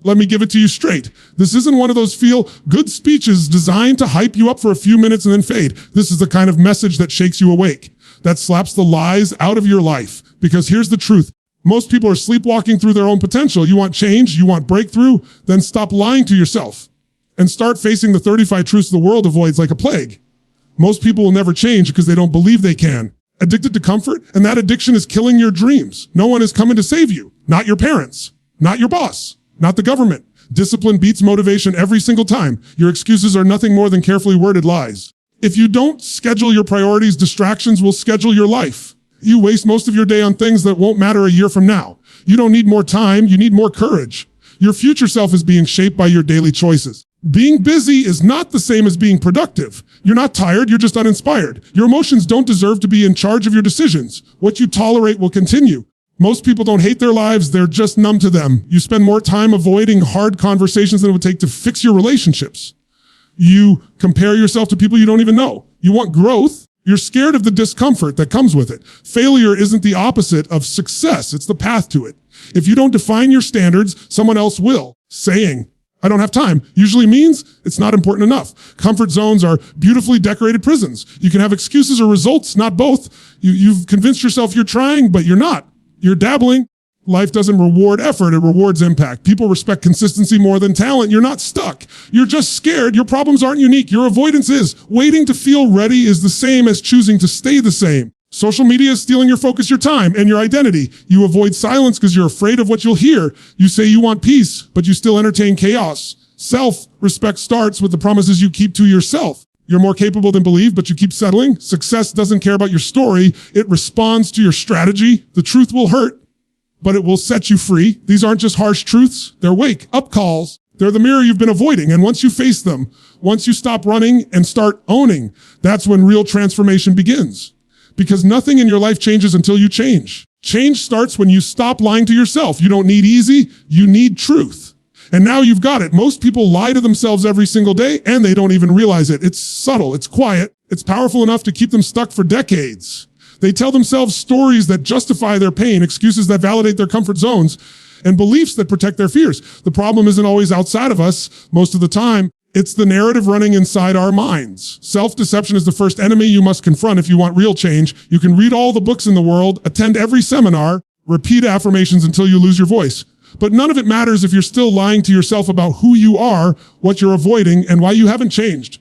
Let me give it to you straight. This isn't one of those feel-good speeches designed to hype you up for a few minutes and then fade. This is the kind of message that shakes you awake, that slaps the lies out of your life. Because here's the truth. Most people are sleepwalking through their own potential. You want change, you want breakthrough, then stop lying to yourself and start facing the 35 truths the world avoids like a plague. Most people will never change because they don't believe they can. Addicted to comfort, and that addiction is killing your dreams. No one is coming to save you. Not your parents, not your boss, not the government. Discipline beats motivation every single time. Your excuses are nothing more than carefully worded lies. If you don't schedule your priorities, distractions will schedule your life. You waste most of your day on things that won't matter a year from now. You don't need more time, you need more courage. Your future self is being shaped by your daily choices. Being busy is not the same as being productive. You're not tired, you're just uninspired. Your emotions don't deserve to be in charge of your decisions. What you tolerate will continue. Most people don't hate their lives, they're just numb to them. You spend more time avoiding hard conversations than it would take to fix your relationships. You compare yourself to people you don't even know. You want growth, you're scared of the discomfort that comes with it. Failure isn't the opposite of success, it's the path to it. If you don't define your standards, someone else will. Saying, I don't have time, usually means it's not important enough. Comfort zones are beautifully decorated prisons. You can have excuses or results, not both. You've convinced yourself you're trying, but you're not. You're dabbling. Life doesn't reward effort, it rewards impact. People respect consistency more than talent. You're not stuck. You're just scared. Your problems aren't unique. Your avoidance is. Waiting to feel ready is the same as choosing to stay the same. Social media is stealing your focus, your time, and your identity. You avoid silence because you're afraid of what you'll hear. You say you want peace, but you still entertain chaos. Self-respect starts with the promises you keep to yourself. You're more capable than believe, but you keep settling. Success doesn't care about your story. It responds to your strategy. The truth will hurt, but it will set you free. These aren't just harsh truths. They're wake-up calls. They're the mirror you've been avoiding. And once you face them, once you stop running and start owning, that's when real transformation begins. Because nothing in your life changes until you change. Change starts when you stop lying to yourself. You don't need easy, you need truth. And now you've got it. Most people lie to themselves every single day and they don't even realize it. It's subtle, it's quiet, it's powerful enough to keep them stuck for decades. They tell themselves stories that justify their pain, excuses that validate their comfort zones, and beliefs that protect their fears. The problem isn't always outside of us. Most of the time, it's the narrative running inside our minds. Self-deception is the first enemy you must confront if you want real change. You can read all the books in the world, attend every seminar, repeat affirmations until you lose your voice. But none of it matters if you're still lying to yourself about who you are, what you're avoiding, and why you haven't changed.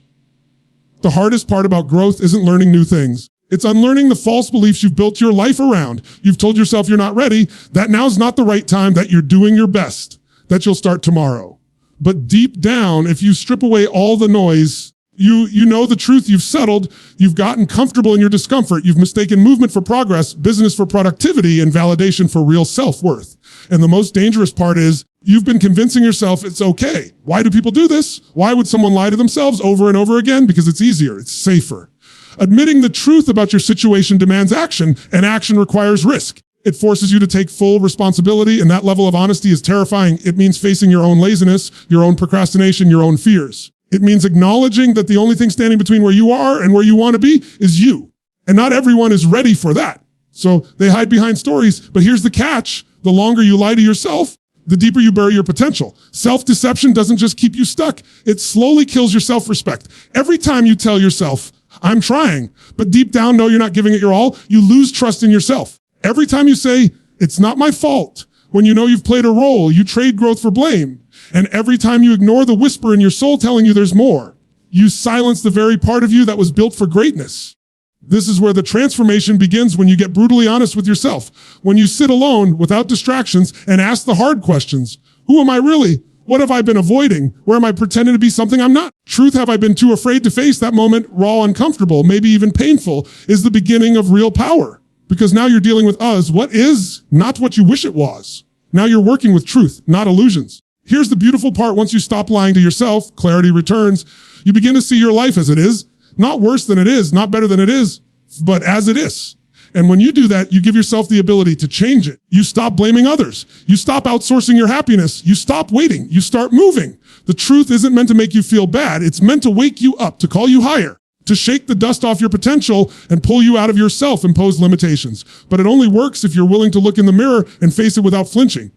The hardest part about growth isn't learning new things. It's unlearning the false beliefs you've built your life around. You've told yourself you're not ready, that now's not the right time, that you're doing your best, that you'll start tomorrow. But deep down, if you strip away all the noise, you know the truth, you've settled, you've gotten comfortable in your discomfort, you've mistaken movement for progress, business for productivity, and validation for real self-worth. And the most dangerous part is, you've been convincing yourself it's okay. Why do people do this? Why would someone lie to themselves over and over again? Because it's easier, it's safer. Admitting the truth about your situation demands action, and action requires risk. It forces you to take full responsibility, and that level of honesty is terrifying. It means facing your own laziness, your own procrastination, your own fears. It means acknowledging that the only thing standing between where you are and where you want to be is you. And not everyone is ready for that. So they hide behind stories, but here's the catch. The longer you lie to yourself, the deeper you bury your potential. Self-deception doesn't just keep you stuck. It slowly kills your self-respect. Every time you tell yourself, I'm trying, but deep down know you're not giving it your all, you lose trust in yourself. Every time you say, it's not my fault, when you know you've played a role, you trade growth for blame. And every time you ignore the whisper in your soul telling you there's more, you silence the very part of you that was built for greatness. This is where the transformation begins, when you get brutally honest with yourself. When you sit alone without distractions and ask the hard questions. Who am I really? What have I been avoiding? Where am I pretending to be something I'm not? Truth, have I been too afraid to face? That moment, raw, uncomfortable, maybe even painful, is the beginning of real power. Because now you're dealing with what is, not what you wish it was. Now you're working with truth, not illusions. Here's the beautiful part. Once you stop lying to yourself, clarity returns. You begin to see your life as it is. Not worse than it is, not better than it is, but as it is. And when you do that, you give yourself the ability to change it. You stop blaming others. You stop outsourcing your happiness. You stop waiting. You start moving. The truth isn't meant to make you feel bad. It's meant to wake you up, to call you higher, to shake the dust off your potential and pull you out of your self-imposed limitations. But it only works if you're willing to look in the mirror and face it without flinching.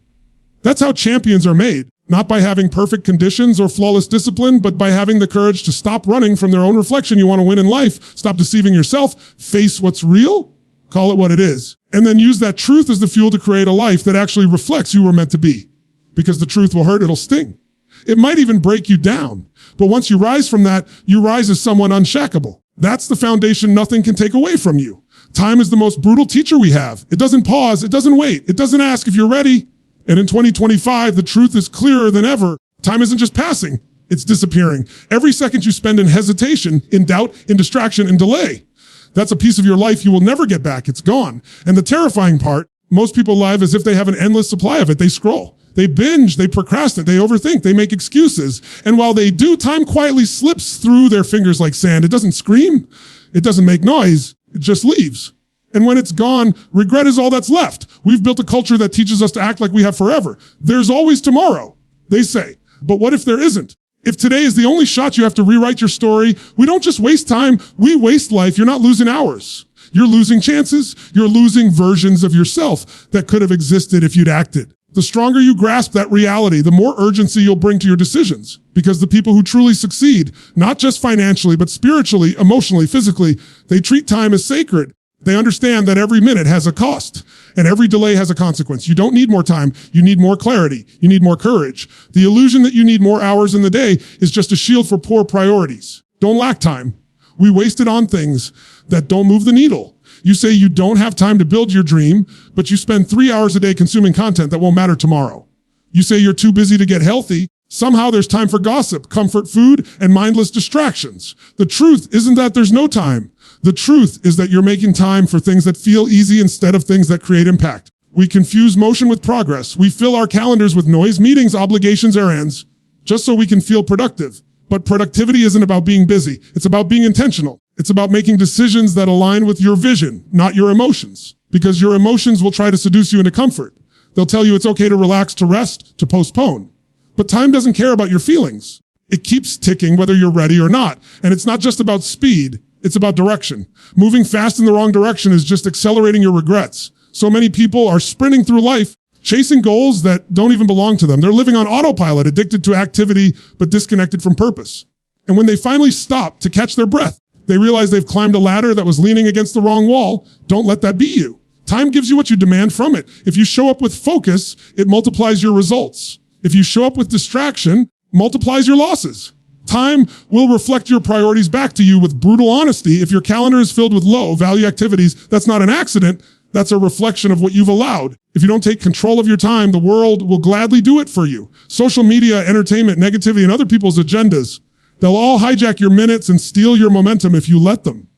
That's how champions are made. Not by having perfect conditions or flawless discipline, but by having the courage to stop running from their own reflection. You want to win in life. Stop deceiving yourself. Face what's real. Call it what it is. And then use that truth as the fuel to create a life that actually reflects who you were meant to be. Because the truth will hurt. It'll sting. It might even break you down. But once you rise from that, you rise as someone unshackable. That's the foundation nothing can take away from you. Time is the most brutal teacher we have. It doesn't pause. It doesn't wait. It doesn't ask if you're ready. And in 2025, the truth is clearer than ever. Time isn't just passing. It's disappearing. Every second you spend in hesitation, in doubt, in distraction, in delay, that's a piece of your life you will never get back. It's gone. And the terrifying part, most people live as if they have an endless supply of it. They scroll. They binge, they procrastinate, they overthink, they make excuses. And while they do, time quietly slips through their fingers like sand. It doesn't scream. It doesn't make noise. It just leaves. And when it's gone, regret is all that's left. We've built a culture that teaches us to act like we have forever. There's always tomorrow, they say. But what if there isn't? If today is the only shot you have to rewrite your story, we don't just waste time, we waste life. You're not losing hours. You're losing chances. You're losing versions of yourself that could have existed if you'd acted. The stronger you grasp that reality, the more urgency you'll bring to your decisions. Because the people who truly succeed, not just financially, but spiritually, emotionally, physically, they treat time as sacred. They understand that every minute has a cost and every delay has a consequence. You don't need more time. You need more clarity. You need more courage. The illusion that you need more hours in the day is just a shield for poor priorities. Don't lack time. We waste it on things that don't move the needle. You say you don't have time to build your dream, but you spend 3 hours a day consuming content that won't matter tomorrow. You say you're too busy to get healthy. Somehow there's time for gossip, comfort food, and mindless distractions. The truth isn't that there's no time. The truth is that you're making time for things that feel easy instead of things that create impact. We confuse motion with progress. We fill our calendars with noise, meetings, obligations, errands, just so we can feel productive. But productivity isn't about being busy. It's about being intentional. It's about making decisions that align with your vision, not your emotions. Because your emotions will try to seduce you into comfort. They'll tell you it's okay to relax, to rest, to postpone. But time doesn't care about your feelings. It keeps ticking whether you're ready or not. And it's not just about speed. It's about direction. Moving fast in the wrong direction is just accelerating your regrets. So many people are sprinting through life, chasing goals that don't even belong to them. They're living on autopilot, addicted to activity, but disconnected from purpose. And when they finally stop to catch their breath, they realize they've climbed a ladder that was leaning against the wrong wall. Don't let that be you. Time gives you what you demand from it. If you show up with focus, it multiplies your results. If you show up with distraction, multiplies your losses. Time will reflect your priorities back to you with brutal honesty. If your calendar is filled with low-value activities, that's not an accident. That's a reflection of what you've allowed. If you don't take control of your time, the world will gladly do it for you. Social media, entertainment, negativity, and other people's agendas, they'll all hijack your minutes and steal your momentum if you let them.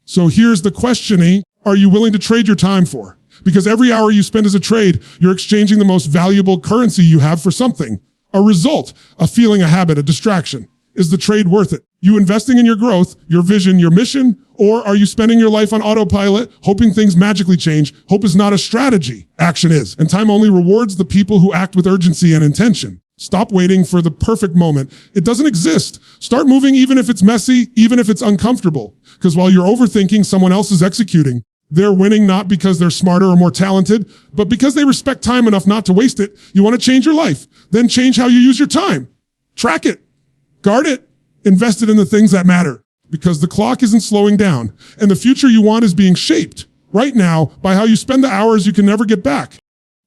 So here's the questioning. Are you willing to trade your time for? Because every hour you spend as a trade, you're exchanging the most valuable currency you have for something. A result, a feeling, a habit, a distraction. Is the trade worth it? You investing in your growth, your vision, your mission, or are you spending your life on autopilot, hoping things magically change? Hope is not a strategy. Action is. And time only rewards the people who act with urgency and intention. Stop waiting for the perfect moment. It doesn't exist. Start moving even if it's messy, even if it's uncomfortable. Because while you're overthinking, someone else is executing. They're winning not because they're smarter or more talented, but because they respect time enough not to waste it. You want to change your life? Then change how you use your time. Track it. Guard it. Invest it in the things that matter. Because the clock isn't slowing down. And the future you want is being shaped right now by how you spend the hours you can never get back.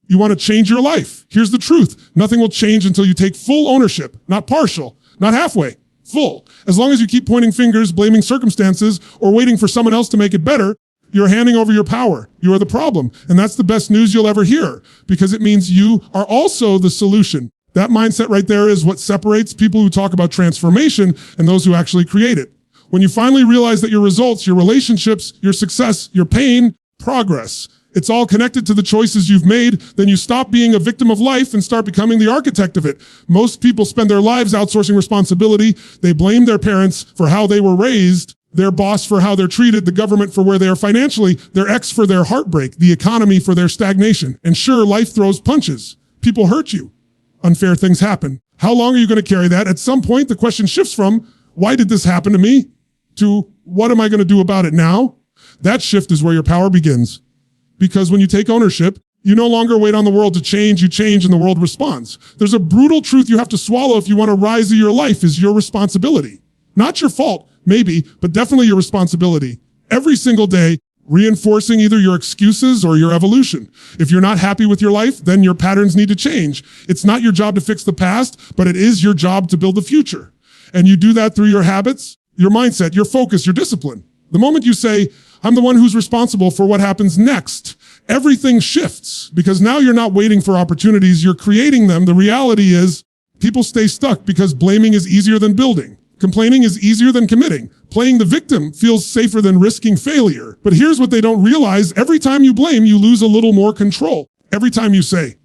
You want to change your life. Here's the truth. Nothing will change until you take full ownership, not partial, not halfway, full. As long as you keep pointing fingers, blaming circumstances, or waiting for someone else to make it better, you're handing over your power. You are the problem. And that's the best news you'll ever hear because it means you are also the solution. That mindset right there is what separates people who talk about transformation and those who actually create it. When you finally realize that your results, your relationships, your success, your pain, progress, it's all connected to the choices you've made, then you stop being a victim of life and start becoming the architect of it. Most people spend their lives outsourcing responsibility. They blame their parents for how they were raised, their boss for how they're treated, the government for where they are financially, their ex for their heartbreak, the economy for their stagnation. And sure, life throws punches. People hurt you. Unfair things happen. How long are you going to carry that? At some point, the question shifts from, why did this happen to me? To, what am I going to do about it now? That shift is where your power begins. Because when you take ownership, You no longer wait on the world to change, you change and the world responds. There's a brutal truth you have to swallow if you want to rise in your life is your responsibility. Not your fault, maybe, but definitely your responsibility. Every single day, reinforcing either your excuses or your evolution. If you're not happy with your life, then your patterns need to change. It's not your job to fix the past, but it is your job to build the future. And you do that through your habits, your mindset, your focus, your discipline. The moment you say, I'm the one who's responsible for what happens next, everything shifts because now you're not waiting for opportunities, you're creating them. The reality is people stay stuck because blaming is easier than building. Complaining is easier than committing. Playing the victim feels safer than risking failure. But here's what they don't realize. Every time you blame, you lose a little more control. Every time you say,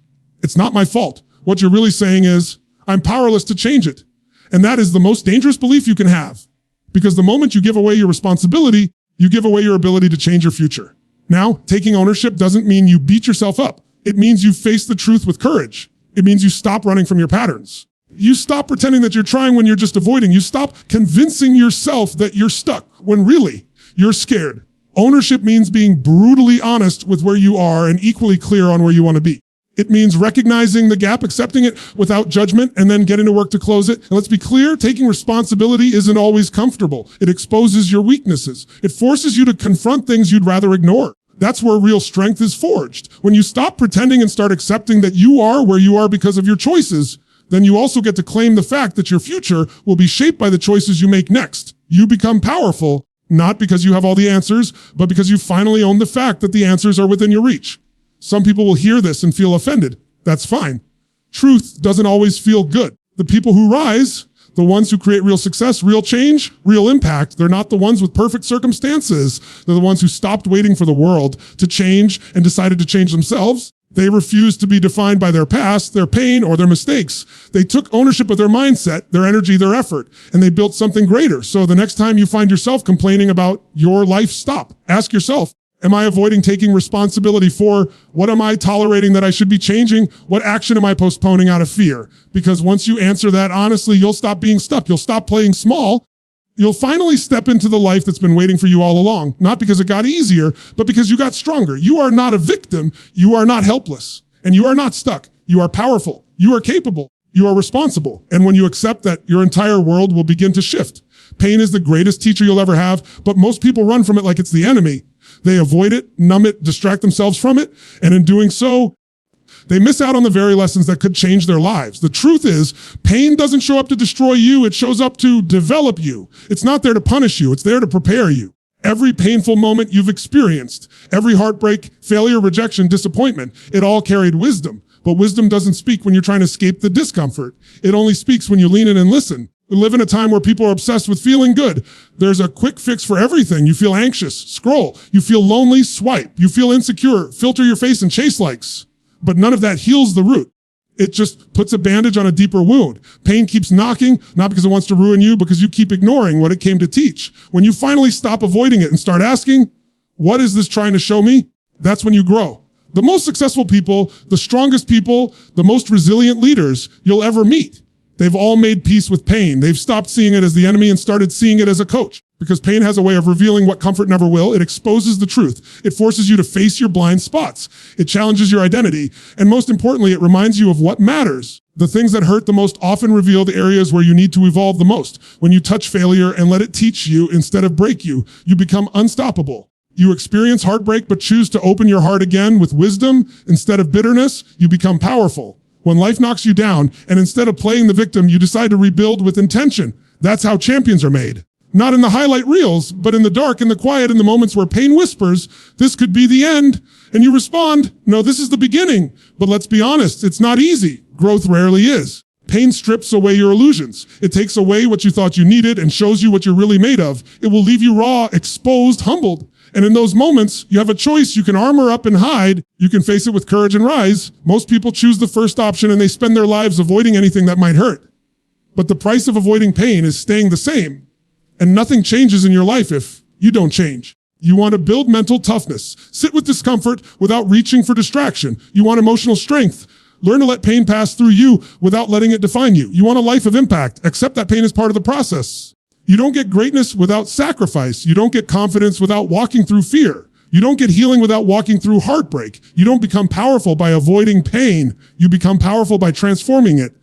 it's not my fault, what you're really saying is, I'm powerless to change it. And that is the most dangerous belief you can have. Because the moment you give away your responsibility, you give away your ability to change your future. Now, taking ownership doesn't mean you beat yourself up. It means you face the truth with courage. It means you stop running from your patterns. You stop pretending that you're trying when you're just avoiding. You stop convincing yourself that you're stuck when really you're scared. Ownership means being brutally honest with where you are and equally clear on where you want to be. It means recognizing the gap, accepting it without judgment, and then getting to work to close it. And let's be clear, taking responsibility isn't always comfortable. It exposes your weaknesses. It forces you to confront things you'd rather ignore. That's where real strength is forged. When you stop pretending and start accepting that you are where you are because of your choices, then you also get to claim the fact that your future will be shaped by the choices you make next. You become powerful, not because you have all the answers, but because you finally own the fact that the answers are within your reach. Some people will hear this and feel offended. That's fine. Truth doesn't always feel good. The people who rise, the ones who create real success, real change, real impact, they're not the ones with perfect circumstances. They're the ones who stopped waiting for the world to change and decided to change themselves. They refused to be defined by their past, their pain, or their mistakes. They took ownership of their mindset, their energy, their effort, and they built something greater. So the next time you find yourself complaining about your life, stop. Ask yourself, am I avoiding taking responsibility for? What am I tolerating that I should be changing? What action am I postponing out of fear? Because once you answer that honestly, you'll stop being stuck. You'll stop playing small. You'll finally step into the life that's been waiting for you all along, not because it got easier, but because you got stronger. You are not a victim. You are not helpless, and you are not stuck. You are powerful. You are capable. You are responsible. And when you accept that, your entire world will begin to shift. Pain is the greatest teacher you'll ever have, but most people run from it like it's the enemy. They avoid it, numb it, distract themselves from it, and in doing so, they miss out on the very lessons that could change their lives. The truth is, pain doesn't show up to destroy you, it shows up to develop you. It's not there to punish you, it's there to prepare you. Every painful moment you've experienced, every heartbreak, failure, rejection, disappointment, it all carried wisdom. But wisdom doesn't speak when you're trying to escape the discomfort. It only speaks when you lean in and listen. We live in a time where people are obsessed with feeling good. There's a quick fix for everything. You feel anxious, scroll. You feel lonely, swipe. You feel insecure, filter your face and chase likes. But none of that heals the root. It just puts a bandage on a deeper wound. Pain keeps knocking, not because it wants to ruin you, because you keep ignoring what it came to teach. When you finally stop avoiding it and start asking, what is this trying to show me? That's when you grow. The most successful people, the strongest people, the most resilient leaders you'll ever meet, they've all made peace with pain. They've stopped seeing it as the enemy and started seeing it as a coach. Because pain has a way of revealing what comfort never will. It exposes the truth. It forces you to face your blind spots. It challenges your identity. And most importantly, it reminds you of what matters. The things that hurt the most often reveal the areas where you need to evolve the most. When you touch failure and let it teach you instead of break you, you become unstoppable. You experience heartbreak but choose to open your heart again with wisdom instead of bitterness, you become powerful. When life knocks you down and instead of playing the victim, you decide to rebuild with intention. That's how champions are made. Not in the highlight reels, but in the dark, in the quiet, in the moments where pain whispers, this could be the end. And you respond, no, this is the beginning. But let's be honest, it's not easy. Growth rarely is. Pain strips away your illusions. It takes away what you thought you needed and shows you what you're really made of. It will leave you raw, exposed, humbled. And in those moments, you have a choice. You can armor up and hide. You can face it with courage and rise. Most people choose the first option and they spend their lives avoiding anything that might hurt. But the price of avoiding pain is staying the same. And nothing changes in your life if you don't change. You want to build mental toughness. Sit with discomfort without reaching for distraction. You want emotional strength. Learn to let pain pass through you without letting it define you. You want a life of impact. Accept that pain is part of the process. You don't get greatness without sacrifice. You don't get confidence without walking through fear. You don't get healing without walking through heartbreak. You don't become powerful by avoiding pain. You become powerful by transforming it.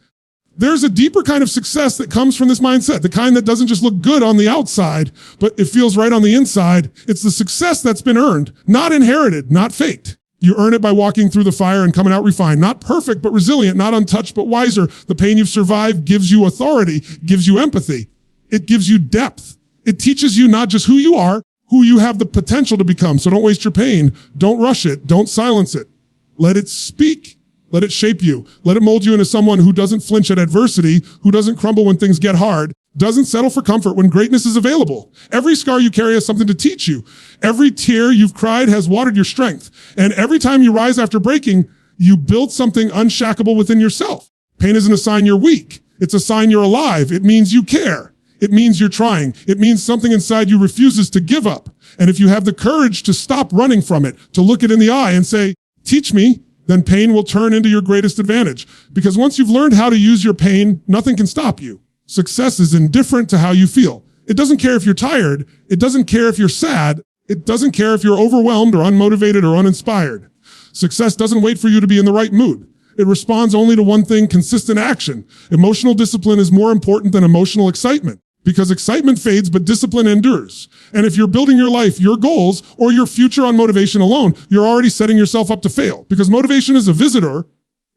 There's a deeper kind of success that comes from this mindset, the kind that doesn't just look good on the outside, but it feels right on the inside. It's the success that's been earned, not inherited, not faked. You earn it by walking through the fire and coming out refined, not perfect, but resilient, not untouched, but wiser. The pain you've survived gives you authority, gives you empathy. It gives you depth. It teaches you not just who you are, who you have the potential to become. So don't waste your pain. Don't rush it. Don't silence it. Let it speak. Let it shape you. Let it mold you into someone who doesn't flinch at adversity, who doesn't crumble when things get hard, doesn't settle for comfort when greatness is available. Every scar you carry has something to teach you. Every tear you've cried has watered your strength. And every time you rise after breaking, you build something unshackable within yourself. Pain isn't a sign you're weak. It's a sign you're alive. It means you care. It means you're trying. It means something inside you refuses to give up. And if you have the courage to stop running from it, to look it in the eye and say, teach me, then pain will turn into your greatest advantage. Because once you've learned how to use your pain, nothing can stop you. Success is indifferent to how you feel. It doesn't care if you're tired. It doesn't care if you're sad. It doesn't care if you're overwhelmed or unmotivated or uninspired. Success doesn't wait for you to be in the right mood. It responds only to one thing, consistent action. Emotional discipline is more important than emotional excitement. Because excitement fades, but discipline endures. And if you're building your life, your goals, or your future on motivation alone, you're already setting yourself up to fail. Because motivation is a visitor.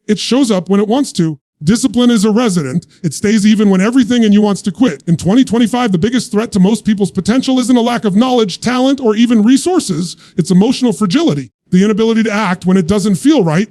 It shows up when it wants to. Discipline is a resident. It stays even when everything in you wants to quit. In 2025, the biggest threat to most people's potential isn't a lack of knowledge, talent, or even resources. It's emotional fragility. The inability to act when it doesn't feel right.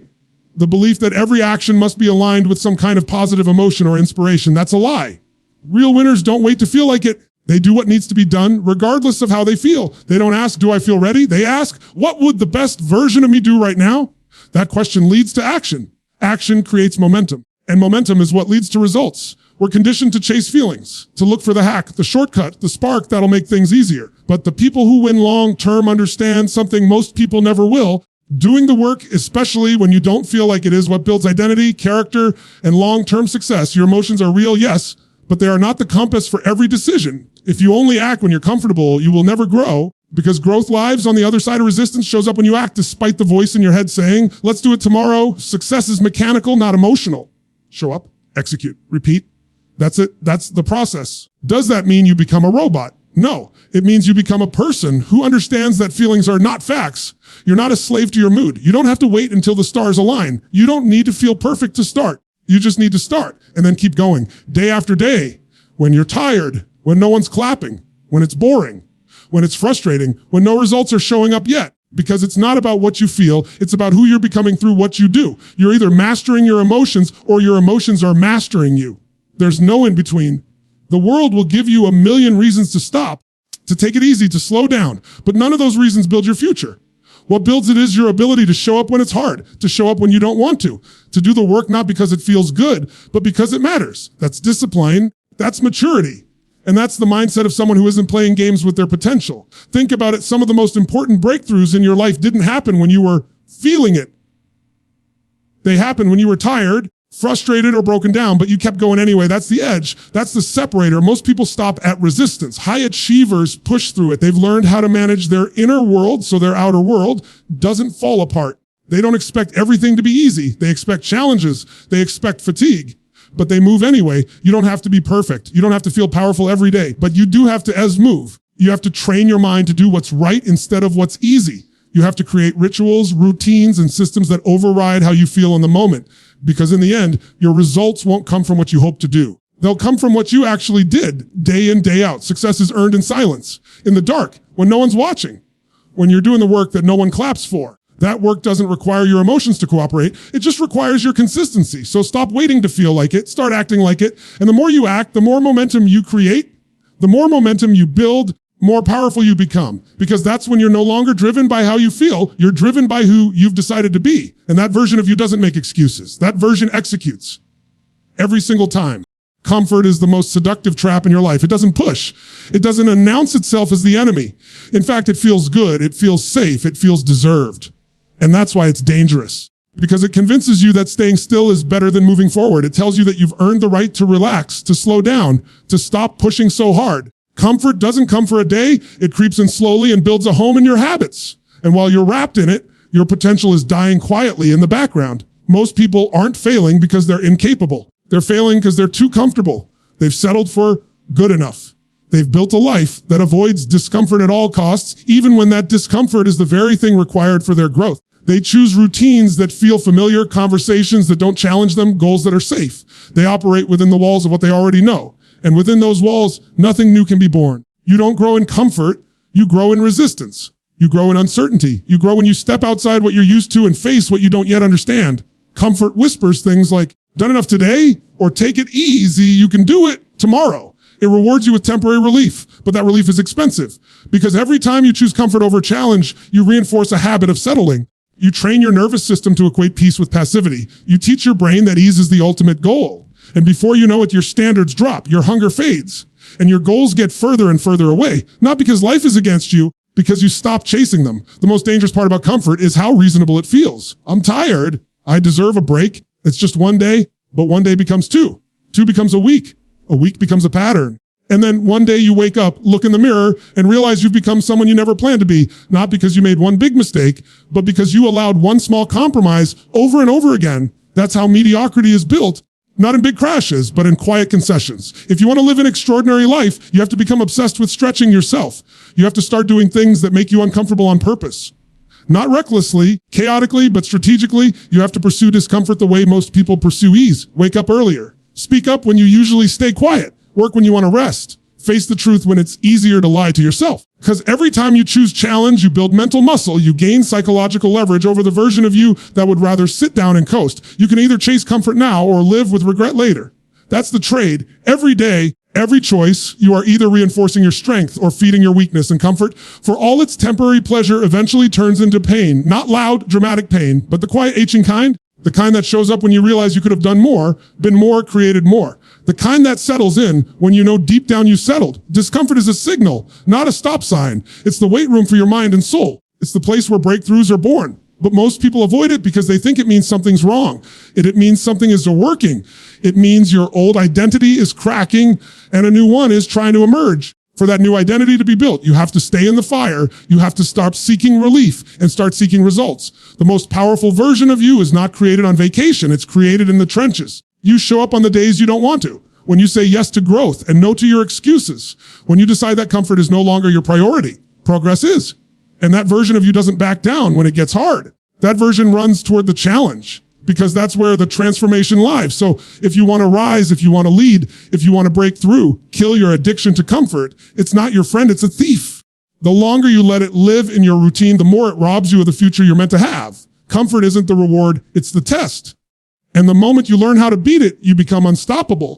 The belief that every action must be aligned with some kind of positive emotion or inspiration. That's a lie. Real winners don't wait to feel like it. They do what needs to be done regardless of how they feel. They don't ask, do I feel ready? They ask, what would the best version of me do right now? That question leads to action. Action creates momentum. And momentum is what leads to results. We're conditioned to chase feelings, to look for the hack, the shortcut, the spark that'll make things easier. But the people who win long-term understand something most people never will. Doing the work, especially when you don't feel like it, is what builds identity, character, and long-term success. Your emotions are real, yes, but they are not the compass for every decision. If you only act when you're comfortable, you will never grow, because growth lives on the other side of resistance shows up when you act despite the voice in your head saying, let's do it tomorrow. Success is mechanical, not emotional. Show up, execute, repeat. That's it. That's the process. Does that mean you become a robot? No, it means you become a person who understands that feelings are not facts. You're not a slave to your mood. You don't have to wait until the stars align. You don't need to feel perfect to start. You just need to start and then keep going day after day. When you're tired, when no one's clapping, when it's boring, when it's frustrating, when no results are showing up yet. Because it's not about what you feel, it's about who you're becoming through what you do. You're either mastering your emotions or your emotions are mastering you. There's no in between. The world will give you a million reasons to stop, to take it easy, to slow down, but none of those reasons build your future. What builds it is your ability to show up when it's hard, to show up when you don't want to do the work not because it feels good, but because it matters. That's discipline. That's maturity. And that's the mindset of someone who isn't playing games with their potential. Think about it. Some of the most important breakthroughs in your life didn't happen when you were feeling it. They happened when you were tired, frustrated, or broken down, but you kept going anyway. That's the edge. That's the separator. Most people stop at resistance. High achievers push through it. They've learned how to manage their inner world so their outer world doesn't fall apart. They don't expect everything to be easy. They expect challenges. They expect fatigue. But they move anyway. You don't have to be perfect. You don't have to feel powerful every day, but you do have to move. You have to train your mind to do what's right instead of what's easy. You have to create rituals, routines, and systems that override how you feel in the moment. Because in the end, your results won't come from what you hope to do. They'll come from what you actually did day in, day out. Success is earned in silence, in the dark, when no one's watching, when you're doing the work that no one claps for. That work doesn't require your emotions to cooperate. It just requires your consistency. So stop waiting to feel like it. Start acting like it. And the more you act, the more momentum you create, the more momentum you build, more powerful you become. Because that's when you're no longer driven by how you feel. You're driven by who you've decided to be. And that version of you doesn't make excuses. That version executes every single time. Comfort is the most seductive trap in your life. It doesn't push. It doesn't announce itself as the enemy. In fact, it feels good. It feels safe. It feels deserved. And that's why it's dangerous, because it convinces you that staying still is better than moving forward. It tells you that you've earned the right to relax, to slow down, to stop pushing so hard. Comfort doesn't come for a day. It creeps in slowly and builds a home in your habits. And while you're wrapped in it, your potential is dying quietly in the background. Most people aren't failing because they're incapable. They're failing because they're too comfortable. They've settled for good enough. They've built a life that avoids discomfort at all costs, even when that discomfort is the very thing required for their growth. They choose routines that feel familiar, conversations that don't challenge them, goals that are safe. They operate within the walls of what they already know. And within those walls, nothing new can be born. You don't grow in comfort, you grow in resistance. You grow in uncertainty. You grow when you step outside what you're used to and face what you don't yet understand. Comfort whispers things like, done enough today, or take it easy, you can do it tomorrow. It rewards you with temporary relief, but that relief is expensive. Because every time you choose comfort over challenge, you reinforce a habit of settling. You train your nervous system to equate peace with passivity. You teach your brain that ease is the ultimate goal. And before you know it, your standards drop, your hunger fades, and your goals get further and further away. Not because life is against you, because you stop chasing them. The most dangerous part about comfort is how reasonable it feels. I'm tired. I deserve a break. It's just one day, but one day becomes two. Two becomes a week. A week becomes a pattern. And then one day you wake up, look in the mirror, and realize you've become someone you never planned to be, not because you made one big mistake, but because you allowed one small compromise over and over again. That's how mediocrity is built. Not in big crashes, but in quiet concessions. If you want to live an extraordinary life, you have to become obsessed with stretching yourself. You have to start doing things that make you uncomfortable on purpose. Not recklessly, chaotically, but strategically, you have to pursue discomfort the way most people pursue ease. Wake up earlier. Speak up when you usually stay quiet. Work when you want to rest. Face the truth when it's easier to lie to yourself. Because every time you choose challenge, you build mental muscle, you gain psychological leverage over the version of you that would rather sit down and coast. You can either chase comfort now or live with regret later. That's the trade. Every day, every choice, you are either reinforcing your strength or feeding your weakness, and comfort, for all its temporary pleasure, eventually turns into pain. Not loud, dramatic pain, but the quiet, aching kind. The kind that shows up when you realize you could have done more, been more, created more. The kind that settles in when you know deep down you settled. Discomfort is a signal, not a stop sign. It's the weight room for your mind and soul. It's the place where breakthroughs are born. But most people avoid it because they think it means something's wrong. It means something is working. It means your old identity is cracking and a new one is trying to emerge. For that new identity to be built, you have to stay in the fire. You have to stop seeking relief and start seeking results. The most powerful version of you is not created on vacation. It's created in the trenches. You show up on the days you don't want to. When you say yes to growth and no to your excuses. When you decide that comfort is no longer your priority. Progress is. And that version of you doesn't back down when it gets hard. That version runs toward the challenge, because that's where the transformation lies. So if you want to rise, if you want to lead, if you want to break through, kill your addiction to comfort, it's not your friend, it's a thief. The longer you let it live in your routine, the more it robs you of the future you're meant to have. Comfort isn't the reward, it's the test. And the moment you learn how to beat it, you become unstoppable.